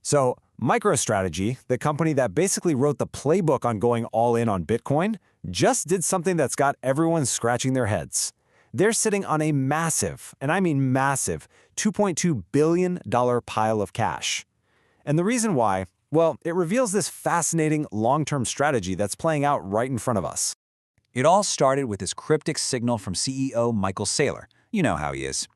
So, MicroStrategy, the company that basically wrote the playbook on going all in on Bitcoin, just did something that's got everyone scratching their heads. They're sitting on a massive, and I mean massive, $2.2 billion pile of cash. And the reason why, well, it reveals this fascinating long-term strategy that's playing out right in front of us. It all started with this cryptic signal from CEO Michael Saylor. You know how he is.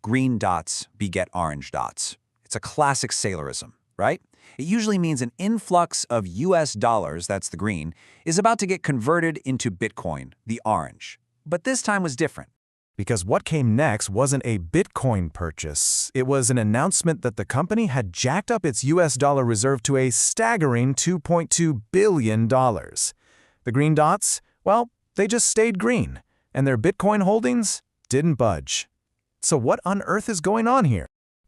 Green dots beget orange dots. It's a classic Saylorism, right? It usually means an influx of US dollars, that's the green, is about to get converted into Bitcoin, the orange. But this time was different. Because what came next wasn't a Bitcoin purchase. It was an announcement that the company had jacked up its US dollar reserve to a staggering $2.2 billion. The green dots, well, they just stayed green, and their Bitcoin holdings didn't budge. So what on earth is going on here?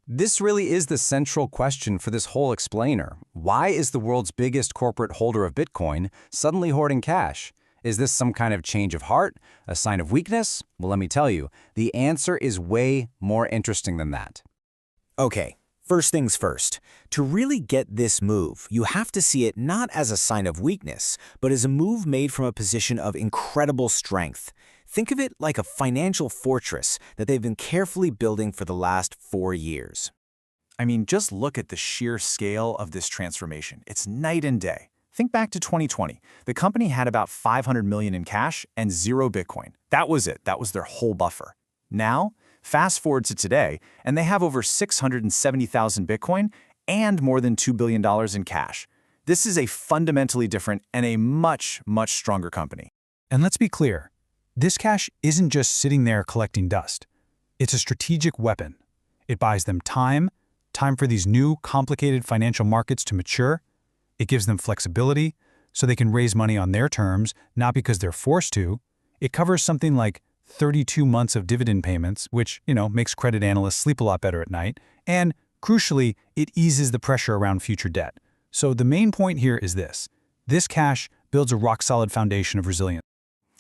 This really is the central question for this whole explainer. Why is the world's biggest corporate holder of Bitcoin suddenly hoarding cash? Is this some kind of change of heart, a sign of weakness? Well, let me tell you, the answer is way more interesting than that. Okay, first things first. To really get this move, you have to see it not as a sign of weakness, but as a move made from a position of incredible strength. Think of it like a financial fortress that they've been carefully building for the last 4 years. I mean, just look at the sheer scale of this transformation. It's night and day. Think back to 2020. The company had about $500 million in cash and 0 Bitcoin. That was it. That was their whole buffer. Now, fast forward to today, and they have over 670,000 Bitcoin and more than $2 billion in cash. This is a fundamentally different and a much, much stronger company. And let's be clear, this cash isn't just sitting there collecting dust. It's a strategic weapon. It buys them time for these new, complicated financial markets to mature. It gives them flexibility so they can raise money on their terms, not because they're forced to. It covers something like 32 months of dividend payments, which, makes credit analysts sleep a lot better at night. And, crucially, it eases the pressure around future debt. So the main point here is this. This cash builds a rock-solid foundation of resilience.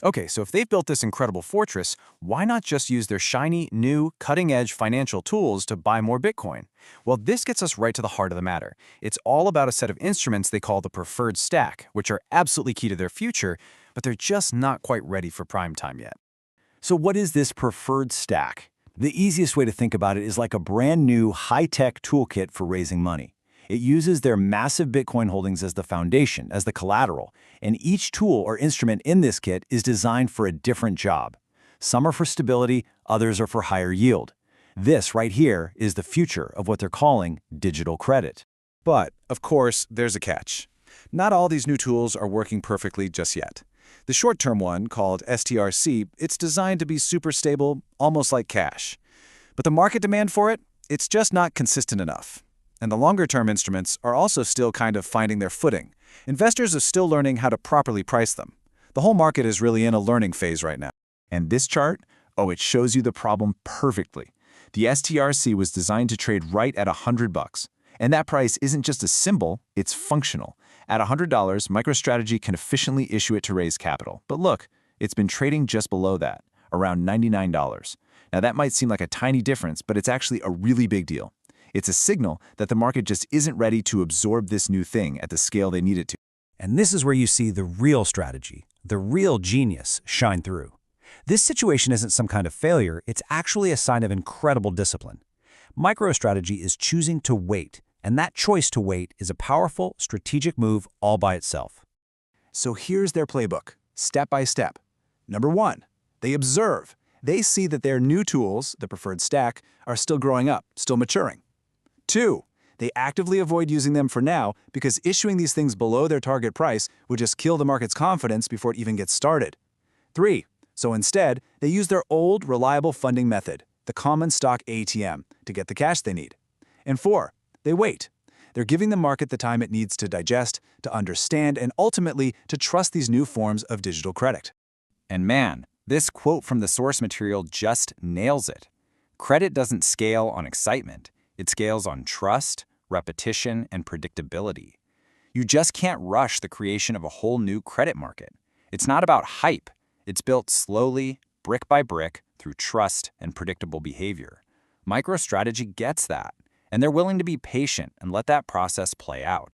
Okay, so if they've built this incredible fortress, why not just use their shiny, new, cutting-edge financial tools to buy more Bitcoin? Well, this gets us right to the heart of the matter. It's all about a set of instruments they call the preferred stack, which are absolutely key to their future, but they're just not quite ready for prime time yet. So what is this preferred stack? The easiest way to think about it is like a brand new high-tech toolkit for raising money. It uses their massive Bitcoin holdings as the foundation, as the collateral, and each tool or instrument in this kit is designed for a different job. Some are for stability, others are for higher yield. This right here is the future of what they're calling digital credit. But, of course, there's a catch. Not all these new tools are working perfectly just yet. The short-term one, called STRC, it's designed to be super stable, almost like cash. But the market demand for it, it's just not consistent enough. And the longer-term instruments are also still kind of finding their footing. Investors are still learning how to properly price them. The whole market is really in a learning phase right now. And this chart, it shows you the problem perfectly. The STRC was designed to trade right at $100. And that price isn't just a symbol, it's functional. At $100, MicroStrategy can efficiently issue it to raise capital. But look, it's been trading just below that, around $99. Now that might seem like a tiny difference, but it's actually a really big deal. It's a signal that the market just isn't ready to absorb this new thing at the scale they need it to. And this is where you see the real strategy, the real genius shine through. This situation isn't some kind of failure, it's actually a sign of incredible discipline. MicroStrategy is choosing to wait, and that choice to wait is a powerful, strategic move all by itself. So here's their playbook, step by step. Number 1, they observe. They see that their new tools, the preferred stack, are still growing up, still maturing. 2, they actively avoid using them for now because issuing these things below their target price would just kill the market's confidence before it even gets started. 3, so instead, they use their old, reliable funding method, the common stock ATM, to get the cash they need. And 4, they wait. They're giving the market the time it needs to digest, to understand, and ultimately to trust these new forms of digital credit. And man, this quote from the source material just nails it. Credit doesn't scale on excitement. It scales on trust, repetition, and predictability. You just can't rush the creation of a whole new credit market. It's not about hype. It's built slowly, brick by brick, through trust and predictable behavior. MicroStrategy gets that. and they're willing to be patient and let that process play out.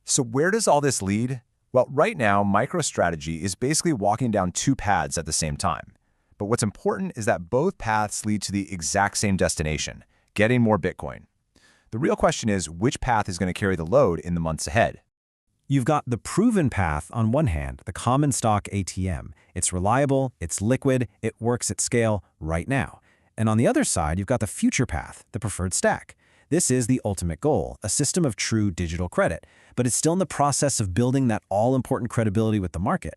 So where does all this lead? Well, right now, MicroStrategy is basically walking down two paths at the same time. But what's important is that both paths lead to the exact same destination, getting more Bitcoin. The real question is, which path is going to carry the load in the months ahead? You've got the proven path on one hand, the common stock ATM. It's reliable, it's liquid, it works at scale right now. And on the other side, you've got the future path, the preferred stack. This is the ultimate goal, a system of true digital credit, but it's still in the process of building that all-important credibility with the market.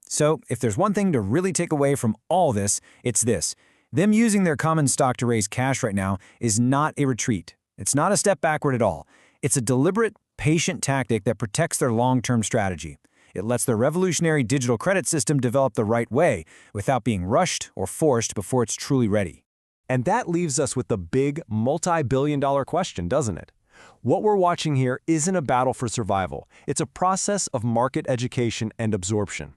So, if there's one thing to really take away from all this, it's this. Them using their common stock to raise cash right now is not a retreat. It's not a step backward at all. It's a deliberate, patient tactic that protects their long-term strategy. It lets their revolutionary digital credit system develop the right way without being rushed or forced before it's truly ready. And that leaves us with the big, multi-billion-dollar question, doesn't it? What we're watching here isn't a battle for survival. It's a process of market education and absorption.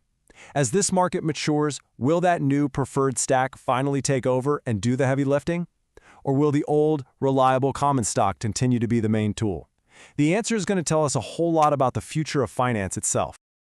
As this market matures, will that new preferred stack finally take over and do the heavy lifting? Or will the old, reliable common stock continue to be the main tool? The answer is going to tell us a whole lot about the future of finance itself.